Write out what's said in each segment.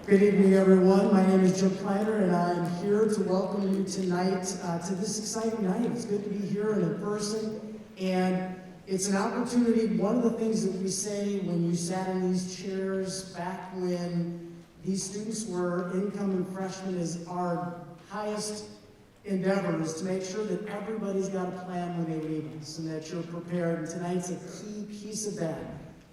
Good evening, everyone. My name is Jim Kleiner, and I'm here to welcome you tonight to this exciting night. It's good to be here and in person, and it's an opportunity. One of the things that we say when you sat in these chairs back when these students were incoming freshmen is our highest endeavor is to make sure that everybody's got a plan when they leave us and that you're prepared. And tonight's a key piece of that.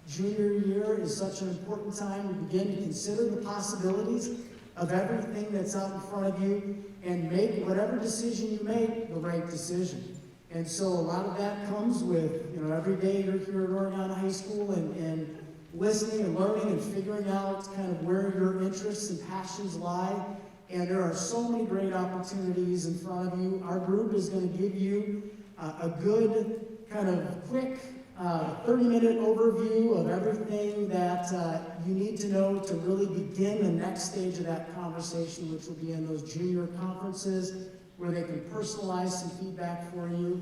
Junior year is such an important time to begin to consider the possibilities of everything that's out in front of you and make whatever decision you make the right decision. And so a lot of that comes with, every day you're here at Oregon High School and listening and learning and figuring out kind of where your interests and passions lie. And there are so many great opportunities in front of you. Our group is going to give you a good kind of quick 30-minute overview of everything that you need to know to really begin the next stage of that conversation, which will be in those junior conferences where they can personalize some feedback for you.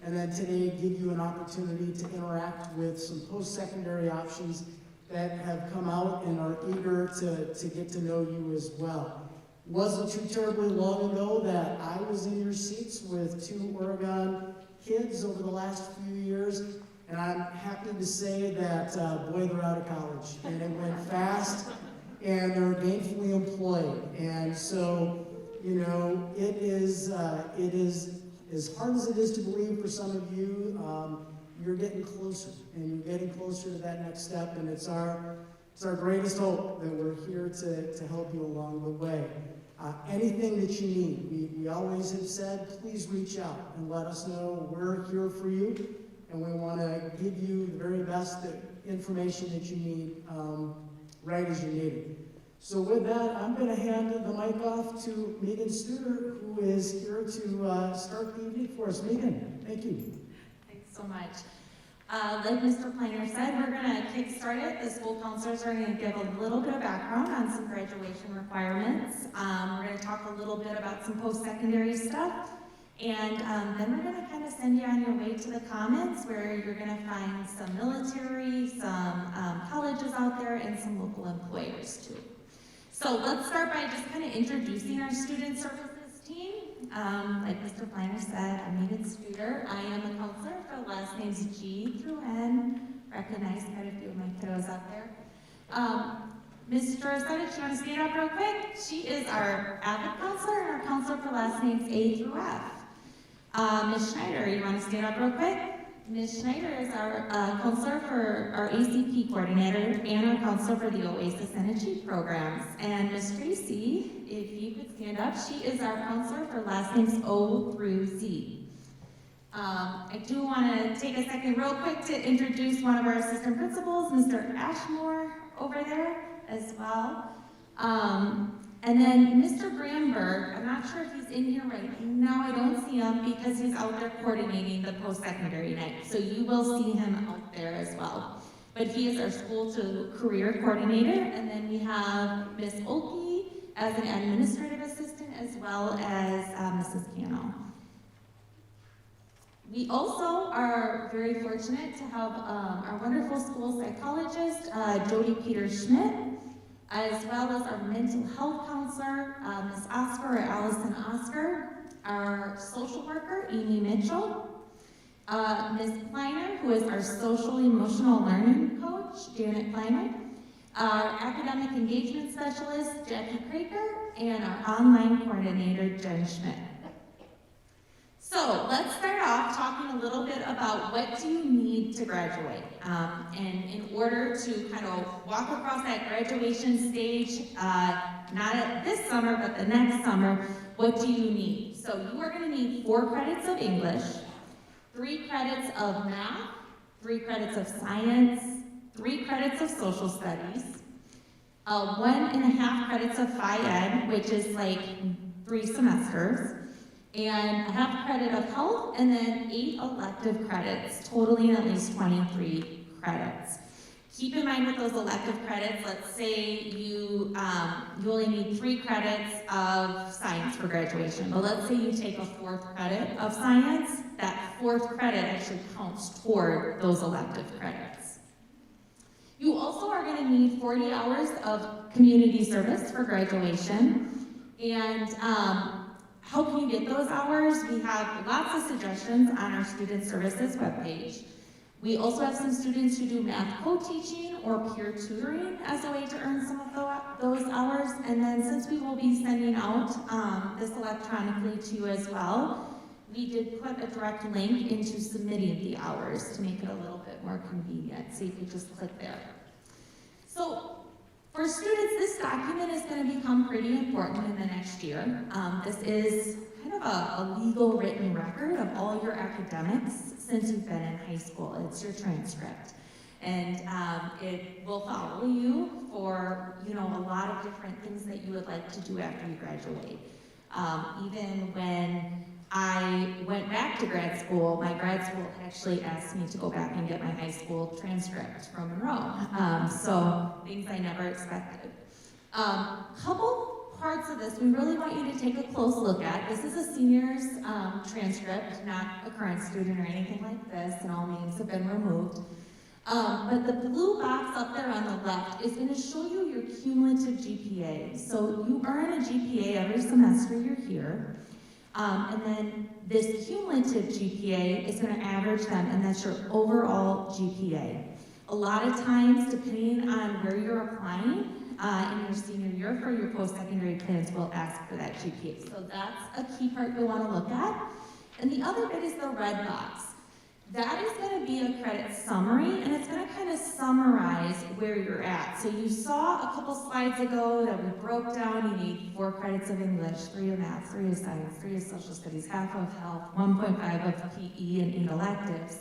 And then today give you an opportunity to interact with some post-secondary options that have come out and are eager to get to know you as well. Wasn't too terribly long ago that I was in your seats with 2 Oregon kids over the last few years. And I'm happy to say that, boy, they're out of college. And it went fast, and they're gainfully employed. And so, it is as hard as it is to believe for some of you, you're getting closer. And you're getting closer to that next step. And it's our greatest hope that we're here to help you along the way. Anything that you need, we always have said, please reach out and let us know. We're here for you. And we want to give you the very best information that you need right as you need it. So with that, I'm going to hand the mic off to Megan Studer, who is here to start the evening for us. Megan, thank you. Thanks so much. Like Mr. Kleiner said, we're going to kickstart it. The school counselors are going to give a little bit of background on some graduation requirements. We're going to talk a little bit about some post-secondary stuff. And then we're going to kind of send you on your way to the comments where you're going to find some military, some colleges out there, and some local employers too. So let's start by just kind of introducing our student services team. Like Mr. Kleiner said, I'm Megan Studer. I am a counselor for the last names G through N. Recognize quite a few of my kiddos out there. Mr. Senich, you want to stand up real quick? She is our AVID counselor and our counselor for last names A through F. Ms. Schneider, you want to stand up real quick? Ms. Schneider is our counselor for our ACP coordinator and our counselor for the OHS Junior Programs. And Ms. Tracy, if you could stand up, she is our counselor for last names O through Z. I do want to take a second real quick to introduce one of our assistant principals, Mr. Ashmore over there as well. And then Mr. Gramberg, I'm not sure if he's in here right now. I don't see him because he's out there coordinating the post-secondary night. So you will see him out there as well. But he is our school to career coordinator. And then we have Ms. Oki as an administrative assistant as well as Mrs. Cano. We also are very fortunate to have our wonderful school psychologist, Jody Peter-Schmidt, as well as our mental health counselor, Ms. Oscar or Allison Oscar, our social worker, Amy Mitchell, Ms. Kleiner, who is our social emotional learning coach, Janet Kleiner, our academic engagement specialist, Jackie Kraker, and our online coordinator, Jen Schmidt. So let's start off talking a little bit about what do you need to graduate. And in order to kind of walk across that graduation stage, not at this summer, but the next summer, what do you need? So you are going to need 4 credits of English, 3 credits of math, 3 credits of science, 3 credits of social studies, 1.5 credits of Phi Ed, which is like 3 semesters, and a half credit of health, and then 8 elective credits, totaling at least 23 credits. Keep in mind with those elective credits, let's say you only need 3 credits of science for graduation, but let's say you take a 4th credit of science, that 4th credit actually counts toward those elective credits. You also are going to need 40 hours of community service for graduation. And how can you get those hours? We have lots of suggestions on our Student Services webpage. We also have some students who do math co-teaching or peer tutoring as a way to earn some of those hours. And then since we will be sending out this electronically to you as well, we did put a direct link into submitting the hours to make it a little bit more convenient. So you can just click there. So for students, this document is going to become pretty important in the next year. This is kind of a legal written record of all your academics since you've been in high school. It's your transcript. And it will follow you for, a lot of different things that you would like to do after you graduate. Even when I went back to grad school, my grad school actually asked me to go back and get my high school transcript from Monroe. So things I never expected. Couple parts of this we really want you to take a close look at. This is a senior's transcript, not a current student or anything like this, and all names have been removed. But the blue box up there on the left is going to show you your cumulative GPA. So you earn a GPA every semester you're here. And then this cumulative GPA is going to average them, and that's your overall GPA. A lot of times, depending on where you're applying in your senior year for your post-secondary plans, will ask for that GPA. So that's a key part you'll want to look at. And the other bit is the red box. That is going to be a credit summary, and it's going to kind of summarize where you're at. So you saw a couple slides ago that we broke down. You need 4 credits of English, 3 of math, 3 of science, 3 of social studies, half of health, 1.5 of PE, and 8 electives.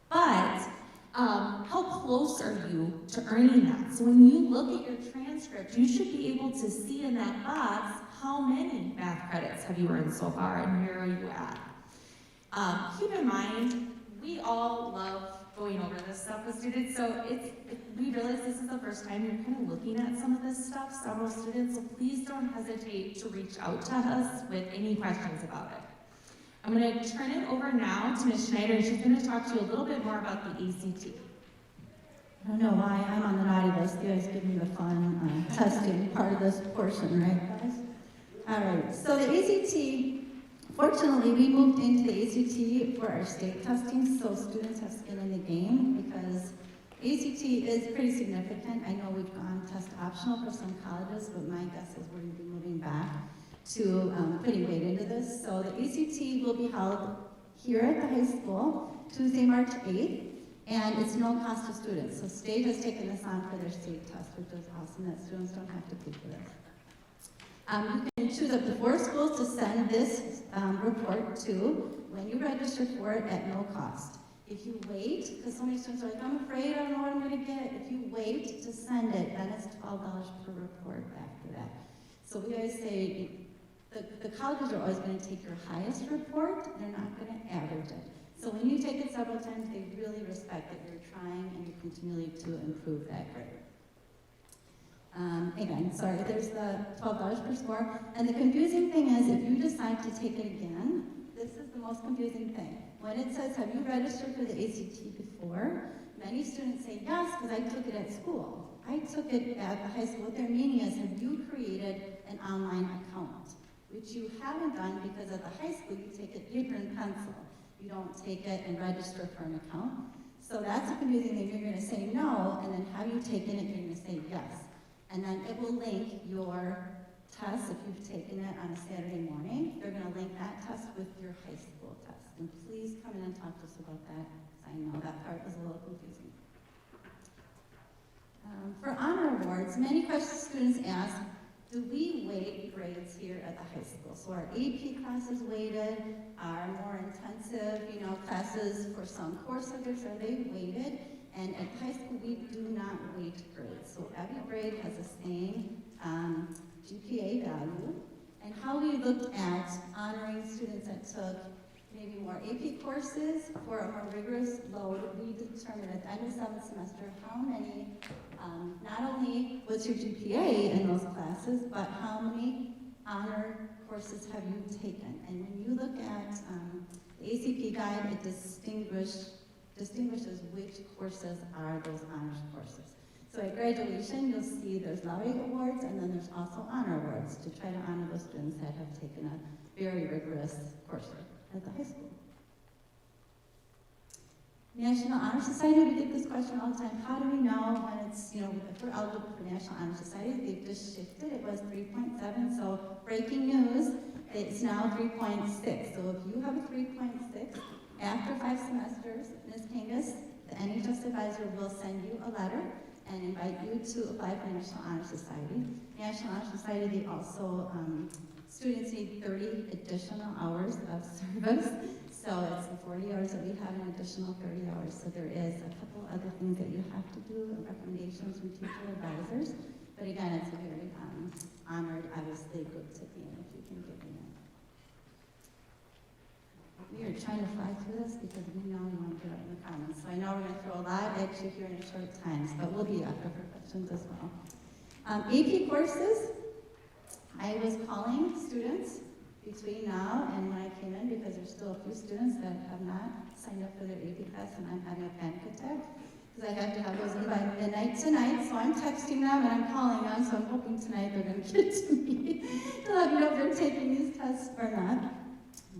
But how close are you to earning that? So when you look at your transcript, you should be able to see in that box how many math credits have you earned so far, and where are you at. Keep in mind, we all love going over this stuff with students, so we realize this is the first time you're kind of looking at some of this stuff, several students, so please don't hesitate to reach out to us with any questions about it. I'm going to turn it over now to Ms. Schneider, and she's going to talk to you a little bit more about the ACT. I don't know why I'm on the naughty list. You guys give me the fun testing part of this portion, right, guys? All right, so the ACT, fortunately, we moved into the ACT for our state testing, so students have skin in the game because ACT is pretty significant. I know we've gone test optional for some colleges, but my guess is we're going to be moving back to putting weight into this. So the ACT will be held here at the high school Tuesday, March 8th, and it's no cost to students. So state has taken this on for their state test, which is awesome that students don't have to pay for this. You can choose up to 4 schools to send this report to when you register for it at no cost. If you wait, because so many students are like, I'm afraid I don't know what I'm going to get. If you wait to send it, then it's $12 per report after that. So we always say the colleges are always going to take your highest report. They're not going to average it. So when you take it several times, they really respect that you're trying and you're continually to improve that grade. Again, sorry, there's the $12 per score. And the confusing thing is, if you decide to take it again, this is the most confusing thing. When it says, have you registered for the ACT before? Many students say, yes, because I took it at school. I took it at the high school. What they're meaning is, have you created an online account? Which you haven't done because at the high school, you take it paper and pencil. You don't take it and register for an account. So that's a confusing thing. You're going to say no, and then have you taken it? You're going to say yes. And then it will link your test, if you've taken it on a Saturday morning, they're going to link that test with your high school test. And please come in and talk to us about that, because I know that part was a little confusing. For honor awards, many questions students ask, do we weight grades here at the high school? So our AP classes weighted, our more intensive, classes for some course subjects, are they weighted? And at high school, we do not weight grades. So every grade has the same GPA value. And how we looked at honoring students that took maybe more AP courses for a more rigorous load, we determined at the end of the 7th semester how many, not only what's your GPA in those classes, but how many honor courses have you taken. And when you look at the ACP guide, it distinguishes which courses are those honors courses. So at graduation, you'll see there's laureate awards, and then there's also honor awards to try to honor those students that have taken a very rigorous coursework at the high school. National Honor Society, we get this question all the time. How do we know when it's, if we're eligible for National Honor Society? They've just shifted. It was 3.7, so breaking news, it's now 3.6. So if you have a 3.6, after 5 semesters, Ms. Kangas, the NHS advisor will send you a letter and invite you to apply for National Honor Society. National Honor Society, they also, students need 30 additional hours of service. So it's the 40 hours that we have an additional 30 hours. So there is a couple other things that you have to do, recommendations from teacher advisors. But again, it's a very honored, obviously, group to be in if you can get in it. We are trying to fly through this because we know you want to get out in the comments. So I know we're going to throw a lot at you here in a short time, but we'll be up for questions as well. AP courses, I was calling students between now and when I came in because there's still a few students that have not signed up for their AP class, and I'm having a panic attack because I have to have those in by midnight tonight. So I'm texting them and I'm calling them, so I'm hoping tonight they're going to get to me to let me know if they're taking these tests or not.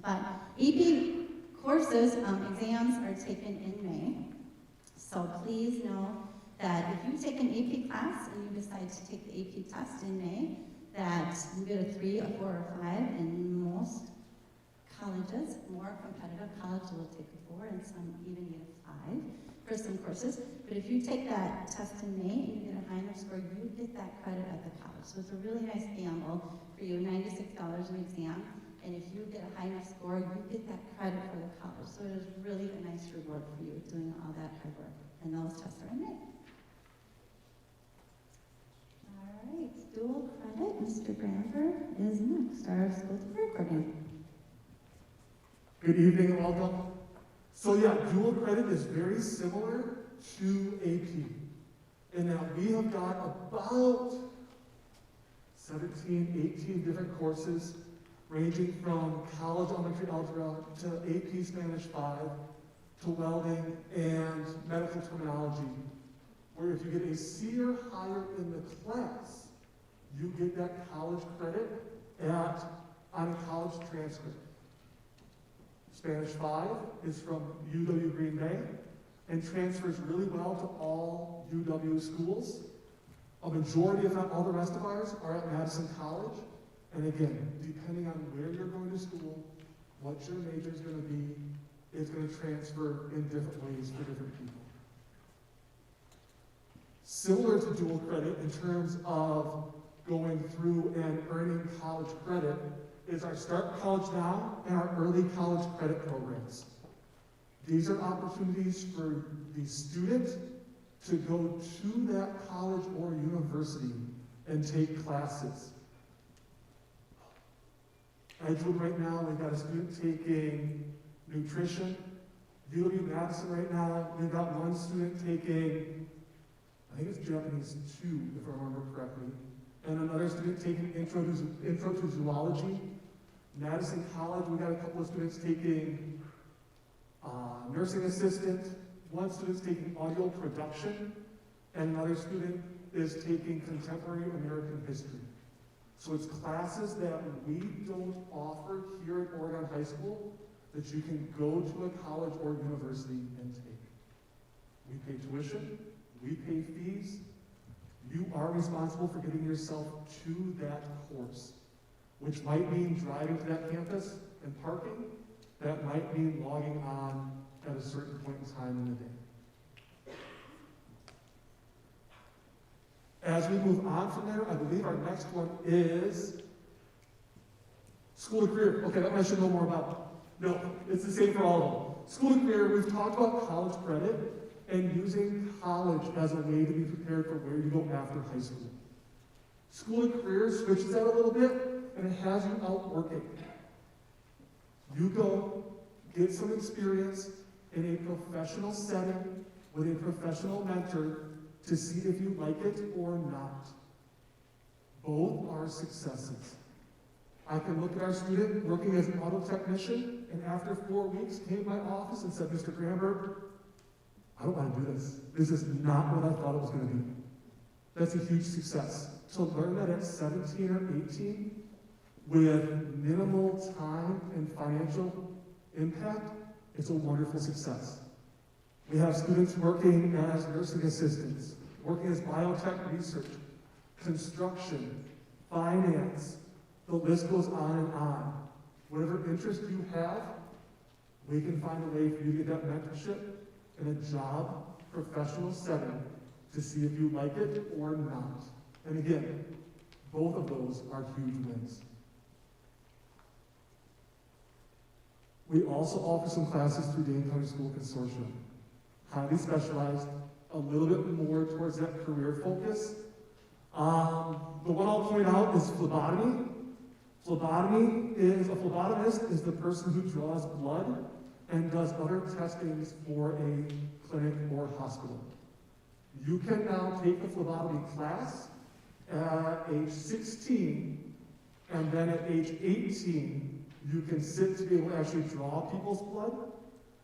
But AP courses, exams are taken in May. So please know that if you take an AP class and you decide to take the AP test in May, that you get a 3, a 4, or 5 in most colleges. More competitive colleges will take a 4 and some even get a 5 for some courses. But if you take that test in May and you get a high enough score, you get that credit at the college. So it's a really nice gamble for you, $96 an exam. And if you get a high enough score, you get that credit for the college. So it is really a nice reward for you doing all that hard work. And those tests are in May. All right, dual credit, Mr. Bramford is next, our school to career coordinator. Good evening and welcome. So yeah, dual credit is very similar to AP. And now we have got about 17, 18 different courses ranging from college elementary algebra to AP Spanish 5 to welding and medical terminology, where if you get a C or higher in the class, you get that college credit on a college transcript. Spanish 5 is from UW Green Bay and transfers really well to all UW schools. A majority, if not all the rest of ours, are at Madison College. And again, depending on where you're going to school, what your major is going to be, it's going to transfer in different ways for different people. Similar to dual credit in terms of going through and earning college credit is our Start College Now and our Early College Credit programs. These are opportunities for the student to go to that college or university and take classes. Edgewood right now, we've got a student taking nutrition. UW Madison right now, we've got one student taking, I think it's Japanese 2, if I remember correctly, and another student taking intro to zoology. Madison College, we've got a couple of students taking nursing assistant, one student's taking audio production, and another student is taking contemporary American history. So it's classes that we don't offer here at Oregon High School that you can go to a college or university and take. We pay tuition, we pay fees. You are responsible for getting yourself to that course, which might mean driving to that campus and parking. That might mean logging on at a certain point in time in the day. As we move on from there, I believe our next one is school to career. Okay, that I should know more about. No, it's the same for all of them. School to career, we've talked about college credit and using college as a way to be prepared for where you go after high school. School to career switches that a little bit, and it has you out working. You go, get some experience in a professional setting with a professional mentor to see if you like it or not. Both are successes. I can look at our student working as an auto technician, and after 4 weeks came to my office and said, Mr. Gramberg, I don't want to do this. This is not what I thought it was going to be. that's a huge success. To learn that at 17 or 18, with minimal time and financial impact, it's a wonderful success. We have students working as nursing assistants, working as biotech research, construction, finance, the list goes on and on. Whatever interest you have, we can find a way for you to get that mentorship in a job, professional setting to see if you like it or not. And again, both of those are huge wins. We also offer some classes through Dane County School Consortium. Highly specialized, a little bit more towards that career focus. The one I'll point out is phlebotomy. A phlebotomist is the person who draws blood and does other testings for a clinic or hospital. You can now take the phlebotomy class at age 16, and then at age 18, you can sit to be able to actually draw people's blood,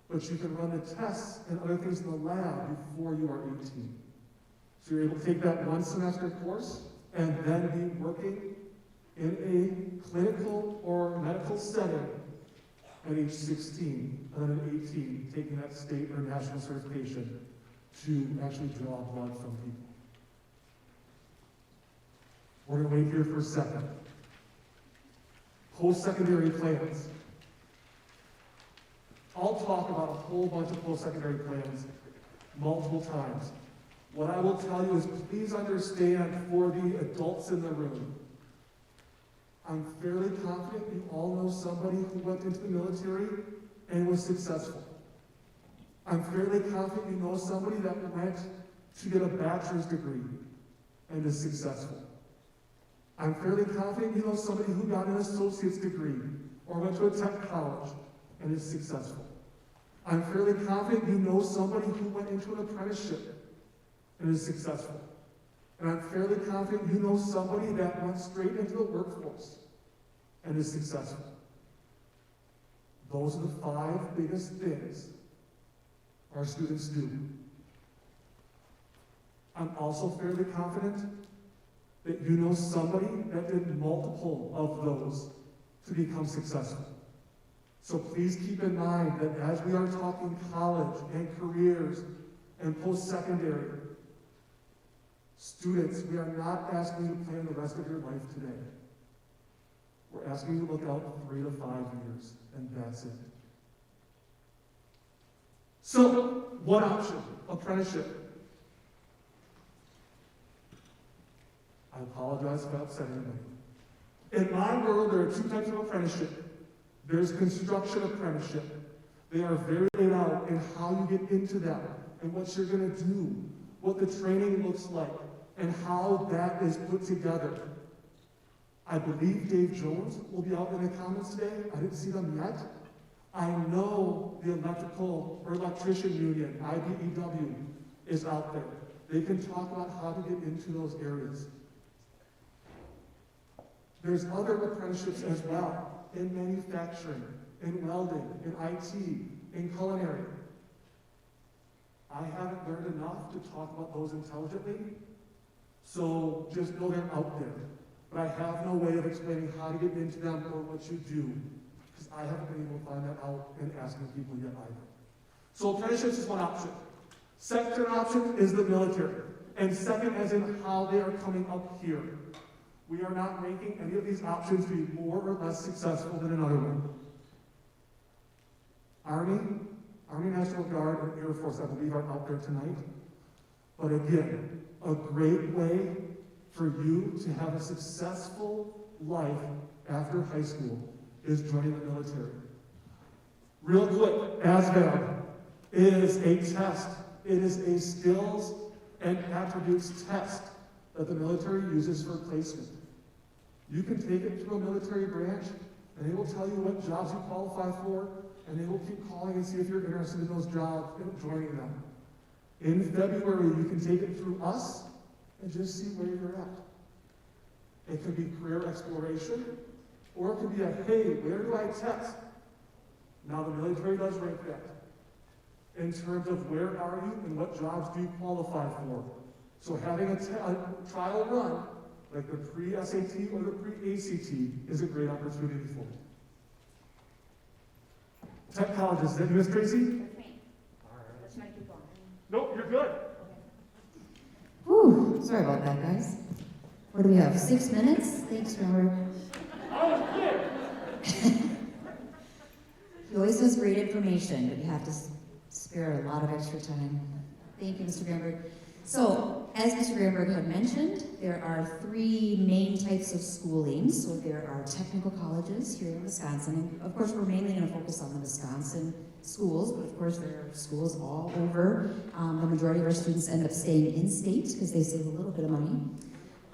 but you can run the tests and other things in the lab before you are 18. So you're able to take that one semester course and then be working in a clinical or medical setting at age 16, and then at 18, taking that state or national certification to actually draw blood from people. We're going to wait here for a second. Post-secondary plans. I'll talk about a whole bunch of post-secondary plans multiple times. What I will tell you is please understand for the adults in the room, I'm fairly confident you all know somebody who went into the military and was successful. I'm fairly confident you know somebody that went to get a bachelor's degree and is successful. I'm fairly confident you know somebody who got an associate's degree or went to a tech college and is successful. I'm fairly confident you know somebody who went into an apprenticeship and is successful. And I'm fairly confident you know somebody that went straight into the workforce and is successful. Those are the 5 biggest things our students do. I'm also fairly confident that you know somebody that did multiple of those to become successful. So please keep in mind that as we are talking college and careers and post-secondary, students, we are not asking you to plan the rest of your life today. We're asking you to look out 3 to 5 years, and that's it. So, one option, apprenticeship. I apologize if I upset anybody. In my world, there are 2 types of apprenticeship. There's construction apprenticeship. They are very laid out in how you get into them and what you're going to do, what the training looks like, and how that is put together. I believe Dave Jones will be out in the comments today. I didn't see them yet. I know the electrical or electrician union, IBEW, is out there. They can talk about how to get into those areas. There's other apprenticeships as well, in manufacturing, in welding, in IT, in culinary. I haven't learned enough to talk about those intelligently, so just know they're out there. But I have no way of explaining how to get into them or what you do, because I haven't been able to find that out in asking people yet either. So apprenticeships is one option. Second option is the military. And second as in how they are coming up here. We are not making any of these options be more or less successful than another one. Army National Guard, and Air Force, I believe, are out there tonight. But again, a great way for you to have a successful life after high school is joining the military. Real quick, ASVAB is a test. It is a skills and attributes test that the military uses for placement. You can take it through a military branch, and they will tell you what jobs you qualify for, and they will keep calling and see if you're interested in those jobs and joining them. In February, you can take it through us and just see where you're at. It could be career exploration, or it could be a, hey, where do I test? Now the military does rank that in terms of where are you and what jobs do you qualify for. So having a trial run, like the pre-SAT or the pre-ACT, is a great opportunity for you. Tech colleges, is that you, Miss Tracy? That's me. Let's not keep going. Nope, you're good. Whew, sorry about that, guys. What do we have, 6 minutes? Thanks, Robert. He always has great information, but you have to spare a lot of extra time. Thank you, Mr. Gramberg. So, as Mr. Gramberg had mentioned, there are 3 main types of schooling. So there are technical colleges here in Wisconsin, and of course we're mainly going to focus on the Wisconsin schools, but of course there are schools all over. The majority of our students end up staying in-state because they save a little bit of money.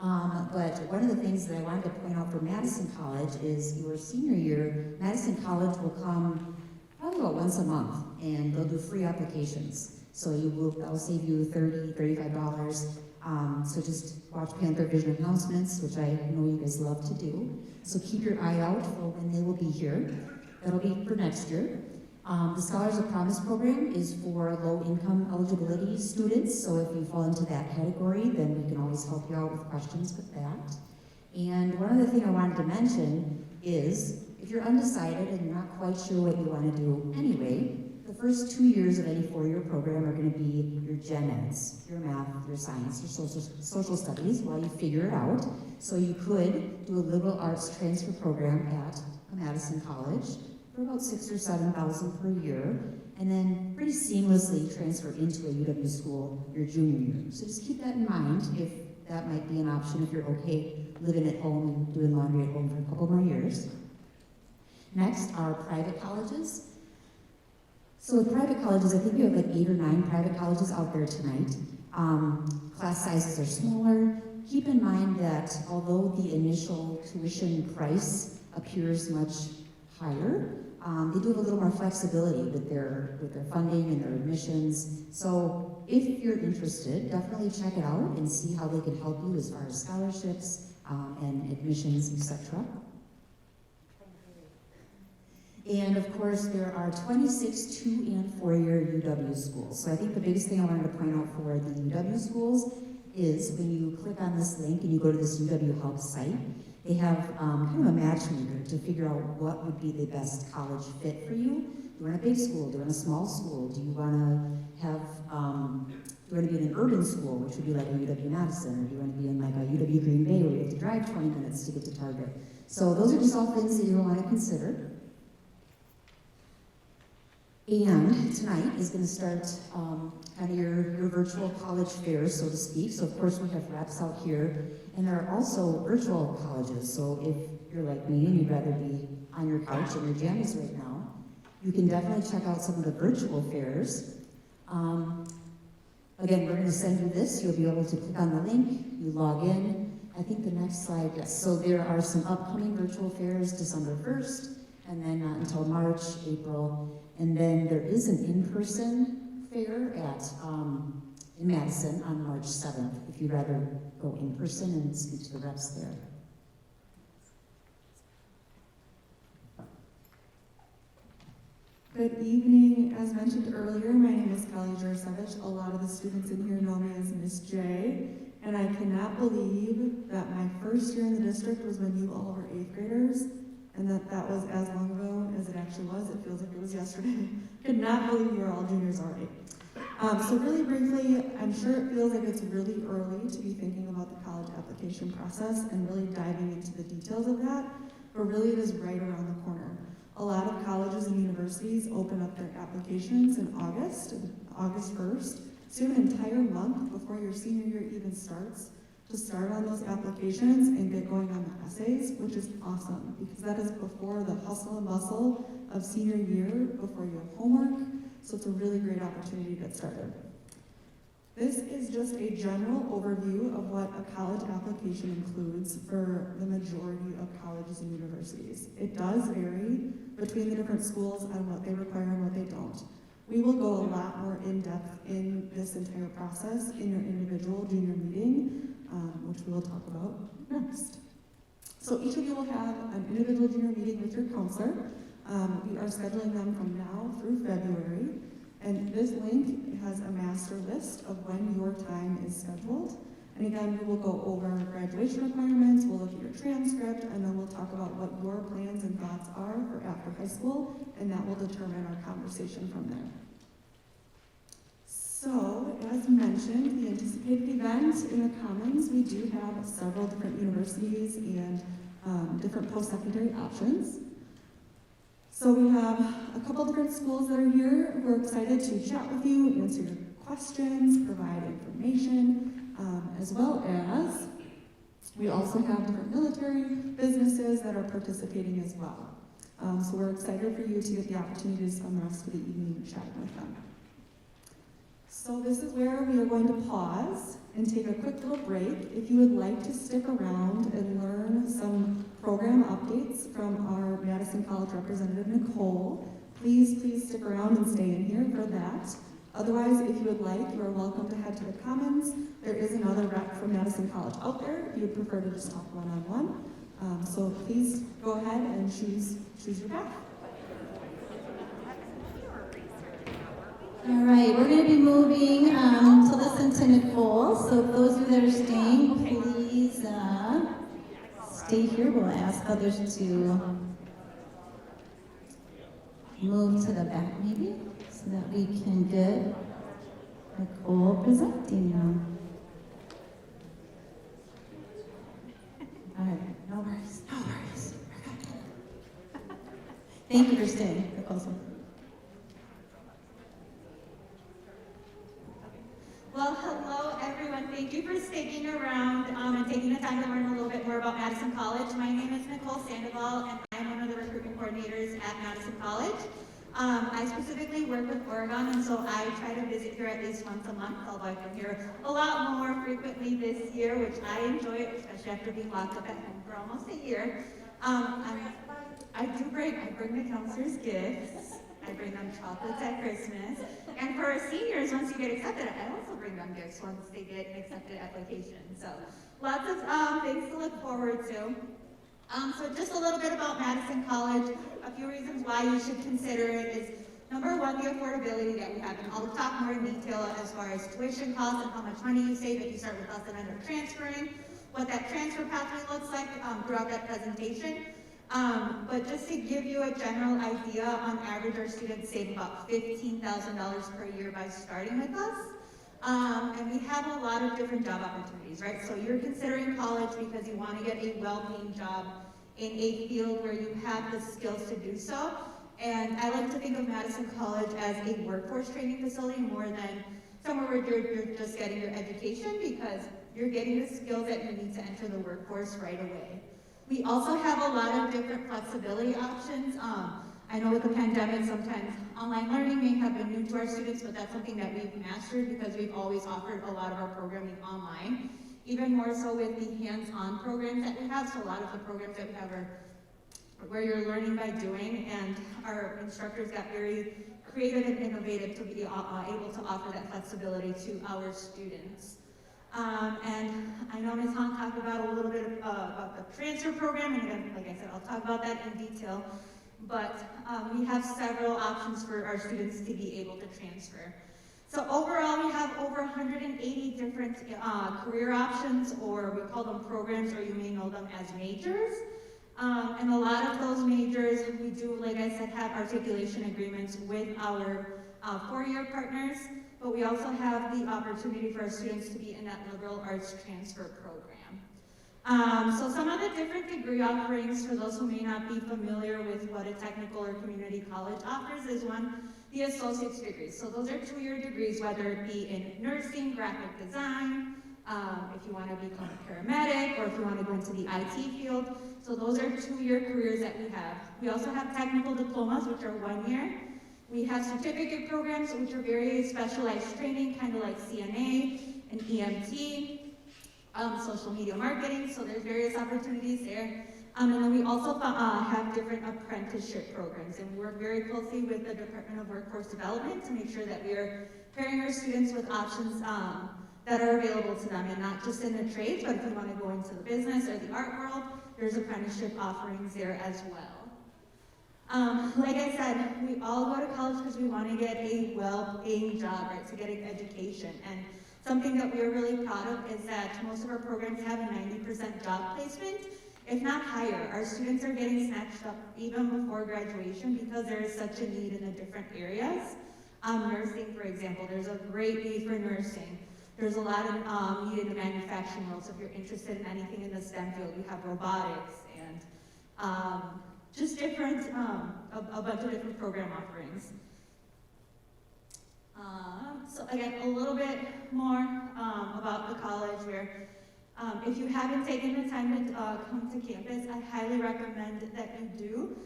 But one of the things that I wanted to point out for Madison College is your senior year, Madison College will come probably about once a month, and they'll do free applications. So that'll save you $30, $35. So just watch Panther Vision announcements, which I know you guys love to do. So keep your eye out for when they will be here. That'll be for next year. The Scholars of Promise program is for low-income eligibility students, so if you fall into that category, then we can always help you out with questions with that. And one other thing I wanted to mention is, if you're undecided and you're not quite sure what you want to do anyway, the first 2 years of any 4-year program are going to be your gen eds, your math, your science, your social studies, while you figure it out. So you could do a liberal arts transfer program at a Madison College for about $6,000 or $7,000 per year, and then pretty seamlessly transfer into a UW school your junior year. So just keep that in mind if that might be an option if you're okay living at home and doing laundry at home for a couple more years. Next are private colleges. So with private colleges, I think we have like 8 or 9 private colleges out there tonight. Class sizes are smaller. Keep in mind that although the initial tuition price appears much higher, they do have a little more flexibility with their funding and their admissions. So if you're interested, definitely check it out and see how they can help you as far as scholarships and admissions, etc. And of course, there are 26 2- and 4-year UW schools. So I think the biggest thing I wanted to point out for the UW schools is when you click on this link and you go to this UW Help site, they have kind of a matchmaker to figure out what would be the best college fit for you. Do you want a big school? Do you want a small school? Do you want to have, do you want to be in an urban school, which would be like a UW Madison, or do you want to be in like a UW Green Bay where you have to drive 20 minutes to get to Target? So those are just all things that you'll want to consider. And tonight is going to start kind of your virtual college fairs, so to speak. So of course we have reps out here, and there are also virtual colleges. So if you're like me and you'd rather be on your couch in your jammies right now, you can definitely check out some of the virtual fairs. Again, we're going to send you this. You'll be able to click on the link, you log in. I think the next slide, yes. So there are some upcoming virtual fairs December 1st, and then until March, April. And then there is an in-person fair in Madison on March 7th, if you'd rather go in person and speak to the reps there. Good evening. As mentioned earlier, my name is Kelly Jurasevich. A lot of the students in here know me as Miss J, and I cannot believe that my first year in the district was when you all were 8th graders, and that was as long ago as it actually was. It feels like it was yesterday. Could not believe you were all juniors already. So really briefly, I'm sure it feels like it's really early to be thinking about the college application process and really diving into the details of that, but really it is right around the corner. A lot of colleges and universities open up their applications in August 1st, so you have an entire month before your senior year even starts to start on those applications and get going on the essays, which is awesome because that is before the hustle and bustle of senior year, before you have homework, so it's a really great opportunity to get started. This is just a general overview of what a college application includes for the majority of colleges and universities. It does vary between the different schools on what they require and what they don't. We will go a lot more in-depth in this entire process in your individual junior meeting, which we will talk about next. So each of you will have an individual junior meeting with your counselor. We are scheduling them from now through February, and this link has a master list of when your time is scheduled. And again, we will go over graduation requirements, we'll look at your transcript, and then we'll talk about what your plans and thoughts are for after high school, and that will determine our conversation from there. So, as mentioned, the anticipated event in the Commons, we do have several different universities and different post-secondary options. So we have a couple different schools that are here. We're excited to chat with you, answer your questions, provide information, as well as we also have different military businesses that are participating as well. So we're excited for you to get the opportunity to spend the rest of the evening chatting with them. So this is where we are going to pause and take a quick little break. If you would like to stick around and learn some program updates from our Madison College representative, Nicole, please stick around and stay in here for that. Otherwise, if you would like, you are welcome to head to the Commons. There is another rep from Madison College out there if you would prefer to just talk one-on-one. So please go ahead and choose your path. All right, we're going to be moving to listen to Nicole. So those of you that are staying, please stay here. We'll ask others to move to the back maybe, so that we can get Nicole presenting now. All right, no worries, no worries. Thank you for staying, Nicole. Well, hello everyone. Thank you for sticking around and taking the time to learn a little bit more about Madison College. My name is Nicole Sandoval, and I'm one of the recruitment coordinators at Madison College. I specifically work with Oregon, and so I try to visit here at least once a month, although I've been here a lot more frequently this year, which I enjoy, especially after being locked up at home for almost a year. I bring the counselors gifts. I bring them chocolates at Christmas. And for our seniors, once you get accepted, I also bring them gifts once they get an accepted application. So lots of things to look forward to. So just a little bit about Madison College. A few reasons why you should consider it is, number one, the affordability that we have. And I'll talk more in detail as far as tuition costs and how much money you save if you start with us and end up transferring, what that transfer pathway looks like throughout that presentation. But just to give you a general idea, on average, our students save about $15,000 per year by starting with us. And we have a lot of different job opportunities, right? So you're considering college because you want to get a well-paying job in a field where you have the skills to do so. And I like to think of Madison College as a workforce training facility more than somewhere where you're just getting your education, because you're getting the skills that you need to enter the workforce right away. We also have a lot of different flexibility options. I know with the pandemic, sometimes online learning may have been new to our students, but that's something that we've mastered because we've always offered a lot of our programming online. Even more so with the hands-on programs that we have. So a lot of the programs that we have are where you're learning by doing, and our instructors got very creative and innovative to be able to offer that flexibility to our students. And I know Ms. Hahn talked about a little bit about the transfer program, and again, like I said, I'll talk about that in detail. But we have several options for our students to be able to transfer. So overall, we have over 180 different career options, or we call them programs, or you may know them as majors. And a lot of those majors, we do, like I said, have articulation agreements with our four-year partners, but we also have the opportunity for our students to be in that liberal arts transfer program. So some of the different degree offerings, for those who may not be familiar with what a technical or community college offers, is one, the associate's degrees. So those are two-year degrees, whether it be in nursing, graphic design, if you want to become a paramedic, or if you want to go into the IT field. So those are two-year careers that we have. We also have technical diplomas, which are 1 year. We have certificate programs, which are very specialized training, kind of like CNA and EMT, social media marketing, so there's various opportunities there. And then we also have different apprenticeship programs, and we work very closely with the Department of Workforce Development to make sure that we are pairing our students with options that are available to them, and not just in the trades, but if you want to go into the business or the art world, there's apprenticeship offerings there as well. Like I said, we all go to college because we want to get a well-paying job, right, to get an education. And something that we're really proud of is that most of our programs have a 90% job placement, if not higher. Our students are getting snatched up even before graduation because there is such a need in the different areas. Nursing, for example, there's a great need for nursing. There's a lot of need in the manufacturing world, so if you're interested in anything in the STEM field, we have robotics and just different, a bunch of different program offerings. So again, a little bit more about the college where if you haven't taken the time to come to campus, I highly recommend that you do.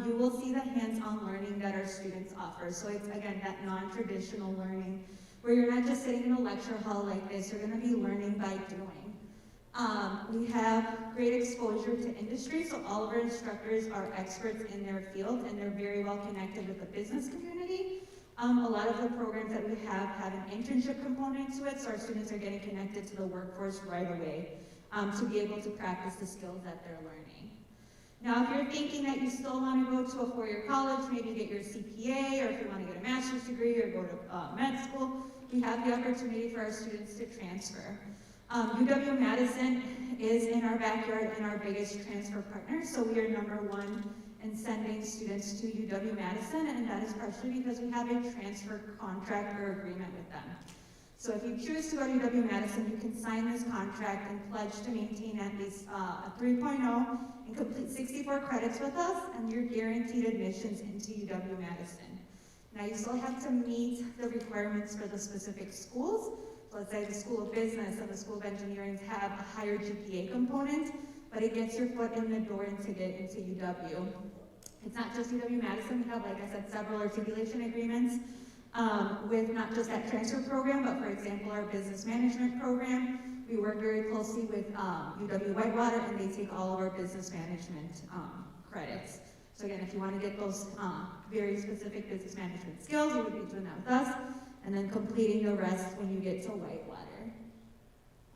You will see the hands-on learning that our students offer. So it's, again, that non-traditional learning where you're not just sitting in a lecture hall like this, you're gonna be learning by doing. We have great exposure to industry, so all of our instructors are experts in their field and they're very well connected with the business community. A lot of the programs that we have an internship component to it, so our students are getting connected to the workforce right away to be able to practice the skills that they're learning. Now, if you're thinking that you still want to go to a four-year college, maybe get your CPA, or if you want to get a master's degree or go to med school, we have the opportunity for our students to transfer. UW-Madison is in our backyard and our biggest transfer partner, so we are #1 in sending students to UW-Madison, and that is partially because we have a transfer contract or agreement with them. So if you choose to go to UW-Madison, you can sign this contract and pledge to maintain at least a 3.0 and complete 64 credits with us, and you're guaranteed admissions into UW-Madison. Now you still have to meet the requirements for the specific schools. So let's say the School of Business and the School of Engineering have a higher GPA component, but it gets your foot in the door to get into UW. It's not just UW-Madison, we have, like I said, several articulation agreements with not just that transfer program, but for example, our business management program. We work very closely with UW-Whitewater, and they take all of our business management credits. So again, if you want to get those very specific business management skills, you would be doing that with us, and then completing the rest when you get to Whitewater.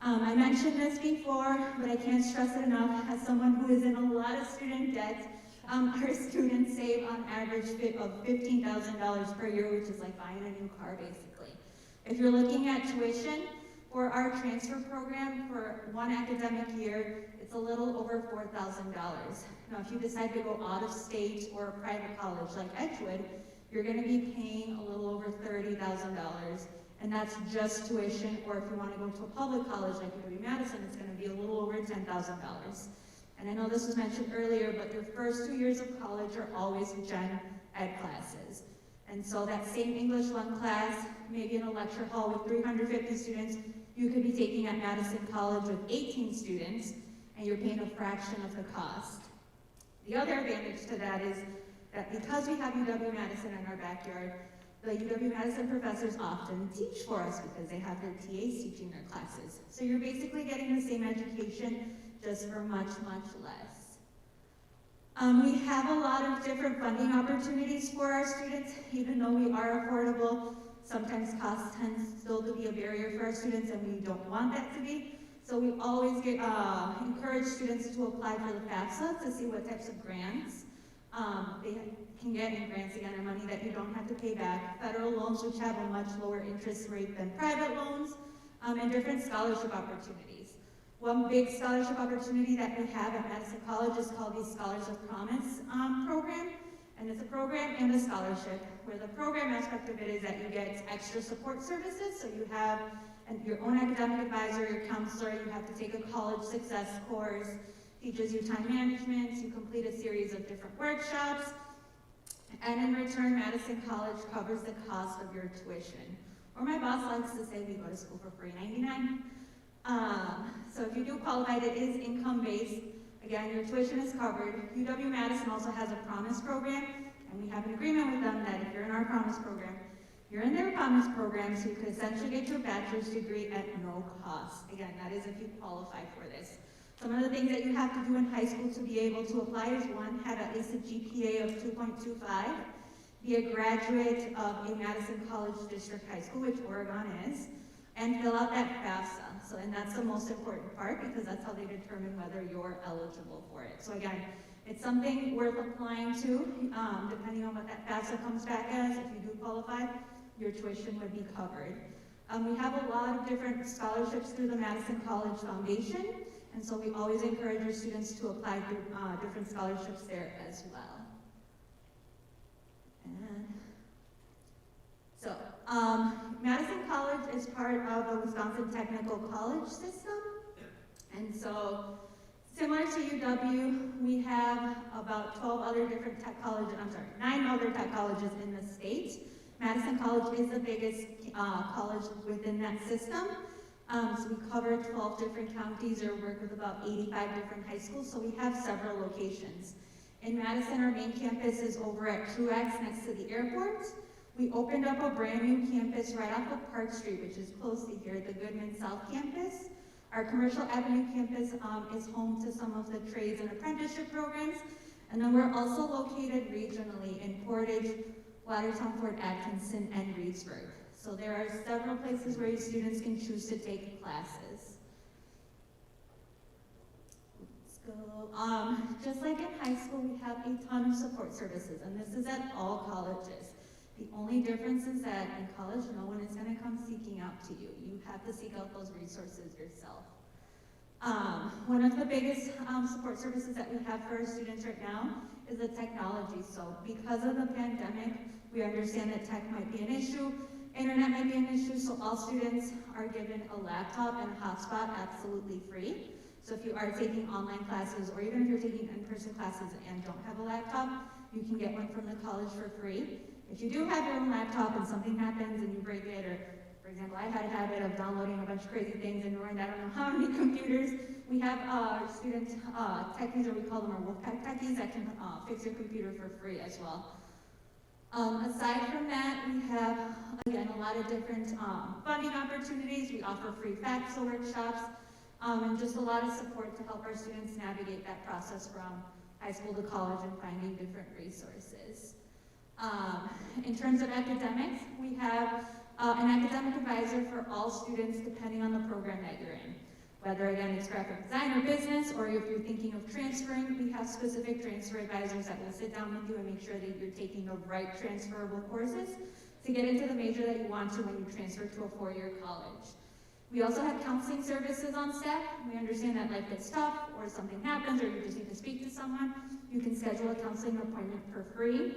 I mentioned this before, but I can't stress it enough. As someone who is in a lot of student debt, our students save on average of $15,000 per year, which is like buying a new car, basically. If you're looking at tuition for our transfer program for one academic year, it's a little over $4,000. Now, if you decide to go out of state or a private college like Edgewood, you're going to be paying a little over $30,000, and that's just tuition. Or if you want to go to a public college like UW-Madison, it's going to be a little over $10,000. And I know this was mentioned earlier, but your first 2 years of college are always gen ed classes. And so that same English 1 class, maybe in a lecture hall with 350 students, you could be taking at Madison College with 18 students, and you're paying a fraction of the cost. The other advantage to that is that because we have UW-Madison in our backyard, the UW-Madison professors often teach for us because they have their TAs teaching their classes. So you're basically getting the same education, just for much, much less. We have a lot of different funding opportunities for our students. Even though we are affordable, sometimes cost tends still to be a barrier for our students, and we don't want that to be. So we always encourage students to apply for the FAFSA to see what types of grants they can get. And grants, again, are money that you don't have to pay back. Federal loans, which have a much lower interest rate than private loans, and different scholarship opportunities. One big scholarship opportunity that we have at Madison College is called the Scholars of Promise program. And it's a program and a scholarship, where the program aspect of it is that you get extra support services. So you have your own academic advisor, your counselor, you have to take a college success course, teaches you time management, you complete a series of different workshops, and in return, Madison College covers the cost of your tuition. Or my boss likes to say we go to school for free $99. So if you do qualify, it is income-based. Again, your tuition is covered. UW-Madison also has a Promise program, and we have an agreement with them that if you're in our Promise program, you're in their Promise program, so you can essentially get your bachelor's degree at no cost. Again, that is if you qualify for this. Some of the things that you have to do in high school to be able to apply is, one, have at least a GPA of 2.25, be a graduate of a Madison College District High School, which Oregon is, and fill out that FAFSA. And that's the most important part, because that's how they determine whether you're eligible for it. So again, It's something worth applying to, depending on what that FAFSA comes back as. If you do qualify, your tuition would be covered. We have a lot of different scholarships through the Madison College Foundation, and so we always encourage our students to apply through different scholarships there as well. And so, Madison College is part of the Wisconsin Technical College system, and so similar to UW, we have about 9 other tech colleges in the state. Madison College is the biggest college within that system. So we cover 12 different counties or work with about 85 different high schools, so we have several locations. In Madison, our main campus is over at Truax next to the airport. We opened up a brand new campus right off of Park Street, which is close to here, the Goodman South Campus. Our Commercial Avenue campus is home to some of the trades and apprenticeship programs. And then we're also located regionally in Portage, Watertown, Fort Atkinson, and Reedsburg. So there are several places where your students can choose to take classes. Let's go. Just like in high school, we have a ton of support services, and this is at all colleges. The only difference is that in college, no one is going to come seeking out to you. You have to seek out those resources yourself. One of the biggest support services that we have for our students right now is the technology. So because of the pandemic, we understand that tech might be an issue, internet might be an issue, so all students are given a laptop and a hotspot absolutely free. So if you are taking online classes, or even if you're taking in-person classes and don't have a laptop, you can get one from the college for free. If you do have your own laptop and something happens and you break it, or for example, I had a habit of downloading a bunch of crazy things and ruined I don't know how many computers, we have student techies, or we call them our Wolfpack techies, that can fix your computer for free as well. Aside from that, we have, again, a lot of different funding opportunities. We offer free FAFSA workshops, and just a lot of support to help our students navigate that process from high school to college and finding different resources. In terms of academics, we have an academic advisor for all students depending on the program that you're in. Whether, again, it's graphic design or business, or if you're thinking of transferring, we have specific transfer advisors that will sit down with you and make sure that you're taking the right transferable courses to get into the major that you want to when you transfer to a 4-year college. We also have counseling services on staff. We understand that life gets tough, or something happens, or you just need to speak to someone. You can schedule a counseling appointment for free.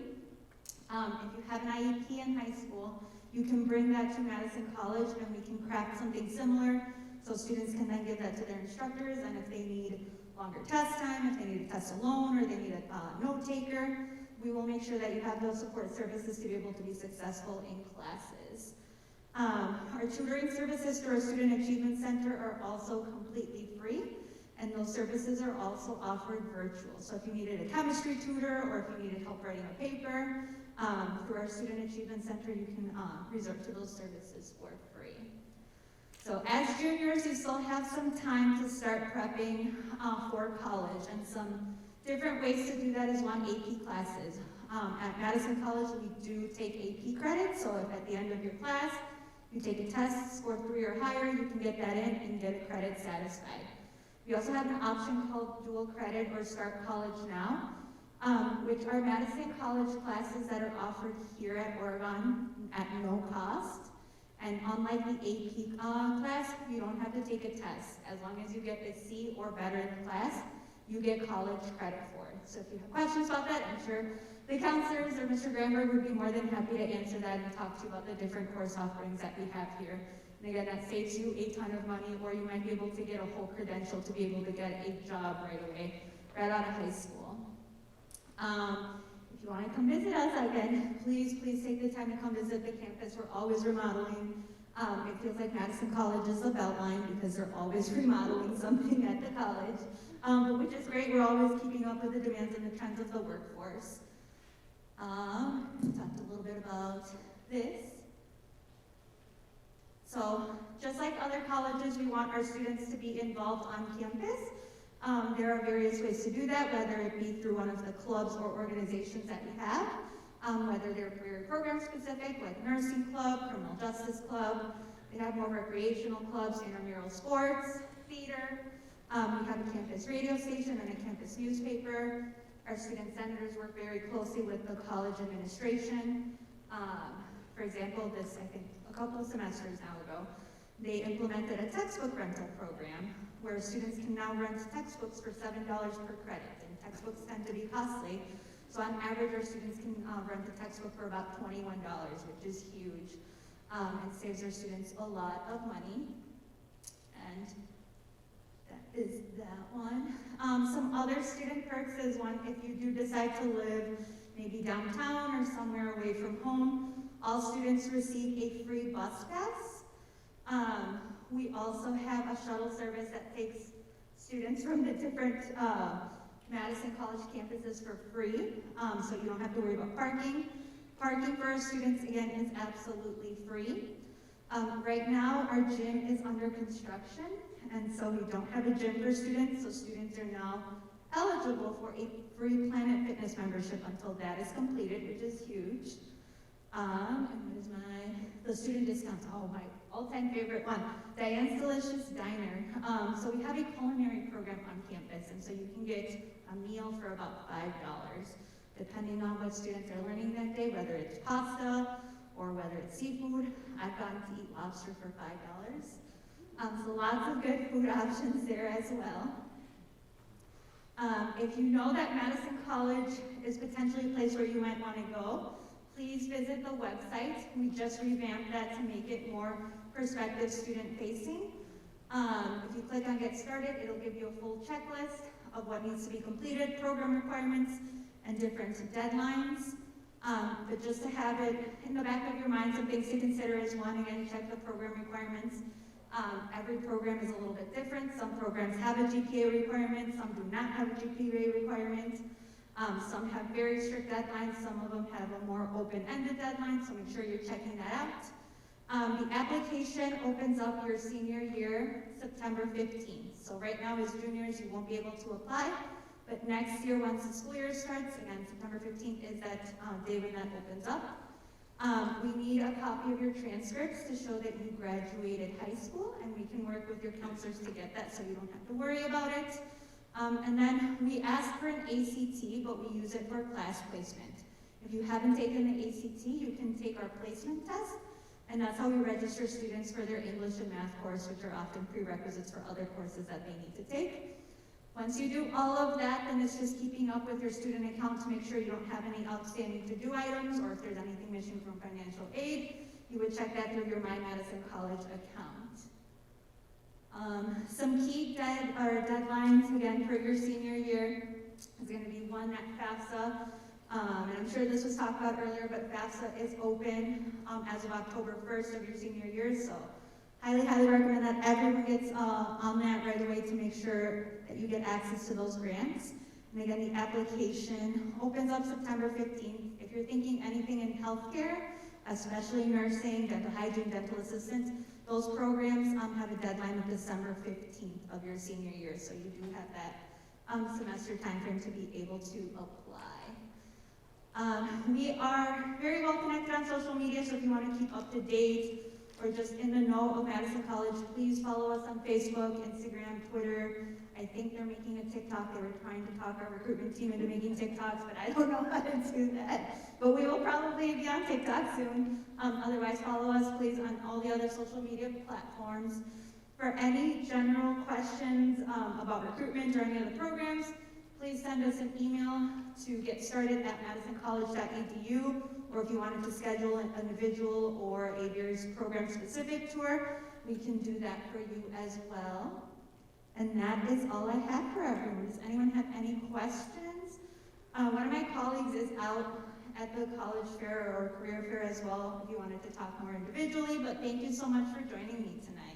If you have an IEP in high school, you can bring that to Madison College and we can craft something similar so students can then give that to their instructors, and if they need longer test time, if they need a test alone, or they need a note taker, we will make sure that you have those support services to be able to be successful in classes. Our tutoring services through our Student Achievement Center are also completely free, and those services are also offered virtual. So if you needed a chemistry tutor, or if you needed help writing a paper, through our Student Achievement Center, you can resort to those services for free. So as juniors, you still have some time to start prepping for college, and some different ways to do that is one, AP classes. At Madison College, we do take AP credits, so if at the end of your class, you take a test, score 3 or higher, you can get that in and get a credit satisfied. We also have an option called dual credit or Start College Now, which are Madison College classes that are offered here at Oregon at no cost. And unlike the AP class, you don't have to take a test. As long as you get a C or better in the class, you get college credit for it. So if you have questions about that, I'm sure the counselors or Mr. Gramberg would be more than happy to answer that and talk to you about the different course offerings that we have here. And again, that saves you a ton of money, or you might be able to get a whole credential to be able to get a job right away, right out of high school. If you want to come visit us again, please take the time to come visit the campus. We're always remodeling. It feels like Madison College is a beltline because they're always remodeling something at the college, which is great. We're always keeping up with the demands and the trends of the workforce. We talked a little bit about this. So just like other colleges, we want our students to be involved on campus. There are various ways to do that, whether it be through one of the clubs or organizations that we have, whether they're career program specific, like Nursing Club, Criminal Justice Club. We have more recreational clubs, intramural sports, theater. We have a campus radio station and a campus newspaper. Our student senators work very closely with the college administration. For example, I think a couple of semesters now ago, they implemented a textbook rental program where students can now rent textbooks for $7 per credit, and textbooks tend to be costly. So on average, our students can rent a textbook for about $21, which is huge. It saves our students a lot of money. And that is that one. Some other student perks is one, if you do decide to live maybe downtown or somewhere away from home, all students receive a free bus pass. We also have a shuttle service that takes students from the different Madison College campuses for free, so you don't have to worry about parking. Parking for our students, again, is absolutely free. Right now, our gym is under construction, and so we don't have a gym for students, so students are now eligible for a free Planet Fitness membership until that is completed, which is huge. And what is the student discounts? Oh, my all-time favorite one, Diane's Delicious Diner. So we have a culinary program on campus, and so you can get a meal for about $5, depending on what students are learning that day, whether it's pasta or whether it's seafood. I've gotten to eat lobster for $5. So lots of good food options there as well. If you know that Madison College is potentially a place where you might want to go, please visit the website. We just revamped that to make it more prospective student facing. If you click on Get Started, it'll give you a full checklist of what needs to be completed, program requirements, and different deadlines. But just to have it in the back of your mind, some things to consider is one, again, check the program requirements. Every program is a little bit different. Some programs have a GPA requirement, some do not have a GPA requirement. Some have very strict deadlines, some of them have a more open-ended deadline, so make sure you're checking that out. The application opens up your senior year, September 15th. So right now as juniors, you won't be able to apply, but next year, once the school year starts, again, September 15th is that day when that opens up. We need a copy of your transcripts to show that you graduated high school, and we can work with your counselors to get that so you don't have to worry about it. And then we ask for an ACT, but we use it for class placement. If you haven't taken the ACT, you can take our placement test, and that's how we register students for their English and math course, which are often prerequisites for other courses that they need to take. Once you do all of that, then it's just keeping up with your student account to make sure you don't have any outstanding to-do items, or if there's anything missing from financial aid, you would check that through your My Madison College account. Some key deadlines, again, for your senior year is going to be one at FAFSA. And I'm sure this was talked about earlier, but FAFSA is open as of October 1st of your senior year, so highly, highly recommend that everyone gets on that right away to make sure that you get access to those grants. And again, the application opens up September 15th. If you're thinking anything in healthcare, especially nursing, dental hygiene, dental assistant, those programs have a deadline of December 15th of your senior year, so you do have that semester time frame to be able to apply. We are very well connected on social media, so if you want to keep up to date or just in the know of Madison College, please follow us on Facebook, Instagram, Twitter. I think they're making a TikTok. They were trying to talk our recruitment team into making TikToks, but I don't know how to do that. But we will probably be on TikTok soon. Otherwise, follow us, please, on all the other social media platforms. For any general questions about recruitment or any other programs, please send us an email to getstarted@madisoncollege.edu, or if you wanted to schedule an individual or a very program-specific tour, we can do that for you as well. And that is all I have for everyone. Does anyone have any questions? One of my colleagues is out at the college fair or career fair as well, if you wanted to talk more individually, but thank you so much for joining me tonight.